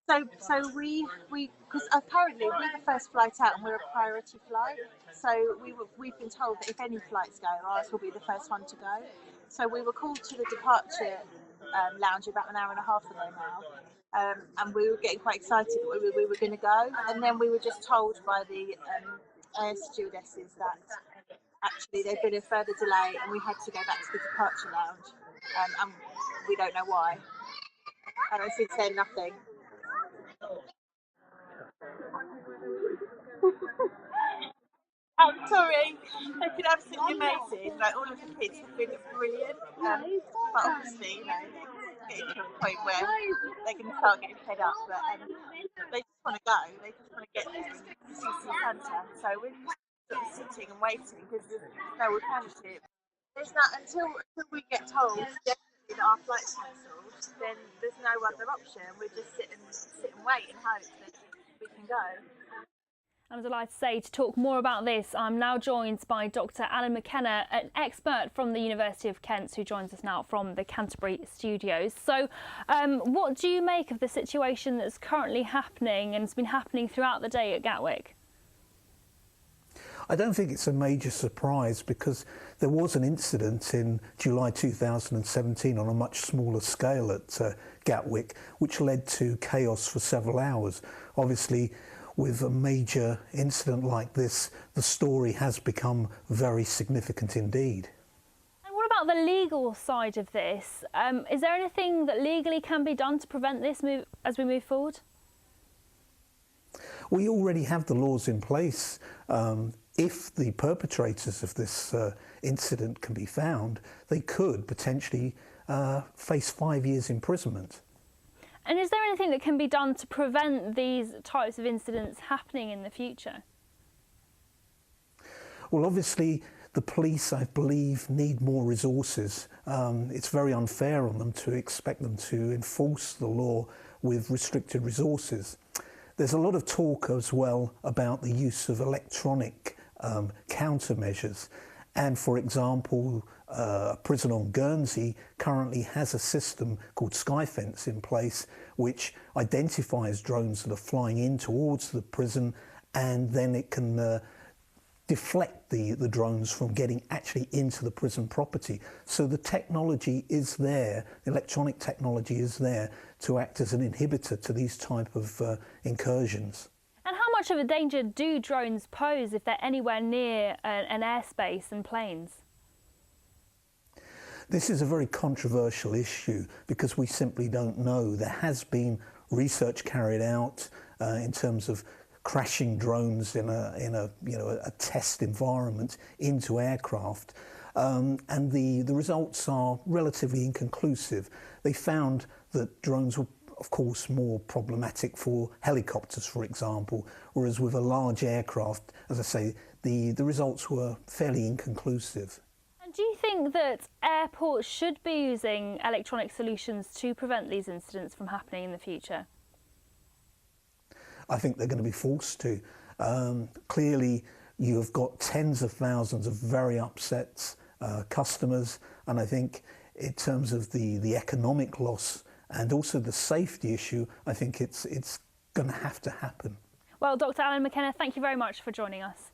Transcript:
So because apparently we're the first flight out and we're a priority flight. So we've been told that if any flights go, ours will be the first one to go. So we were called to the departure lounge about an hour and a half ago now, and we were getting quite excited that we were going to go, and then we were just told by the air stewardesses that actually there'd been a further delay and we had to go back to the departure lounge, and we don't know why. And since then, nothing. I'm sorry, they've been absolutely amazing. Like, all of the kids have been brilliant. But obviously, getting to a point where they're going to start getting fed up. But they just want to go. They just want to get there and see Santa. So we're just sort of sitting and waiting because there's no alternative. There's not until we get told definitely that our flight's cancelled. Then there's no other option. We just sit and wait and hope that we can go. I'm delighted to say, to talk more about this, I'm now joined by Dr. Alan McKenna, an expert from the University of Kent, who joins us now from the Canterbury studios. So what do you make of the situation that's currently happening and has been happening throughout the day at Gatwick? I don't think it's a major surprise because there was an incident in July 2017 on a much smaller scale at Gatwick, which led to chaos for several hours. Obviously, with a major incident like this, the story has become very significant indeed. And what about the legal side of this? Is there anything that legally can be done to prevent this as we move forward? We already have the laws in place. If the perpetrators of this incident can be found, they could potentially face 5 years imprisonment. And is there anything that can be done to prevent these types of incidents happening in the future? Well, obviously, the police, I believe, need more resources. It's very unfair on them to expect them to enforce the law with restricted resources. There's a lot of talk as well about the use of electronic countermeasures. And for example, a prison on Guernsey currently has a system called Skyfence in place, which identifies drones that are flying in towards the prison, and then it can deflect the drones from getting actually into the prison property. So the technology is there, the electronic technology is there to act as an inhibitor to these type of incursions. And how much of a danger do drones pose if they're anywhere near an airspace and planes? This is a very controversial issue because we simply don't know. There has been research carried out in terms of crashing drones in a test environment into aircraft, and the results are relatively inconclusive. They found that drones were, of course, more problematic for helicopters, for example, whereas with a large aircraft, as I say, the results were fairly inconclusive. And do you think that airports should be using electronic solutions to prevent these incidents from happening in the future? I think they're going to be forced to. Clearly, you have got tens of thousands of very upset customers, and I think in terms of the economic loss and also the safety issue, I think it's going to have to happen. Well, Dr. Alan McKenna, thank you very much for joining us.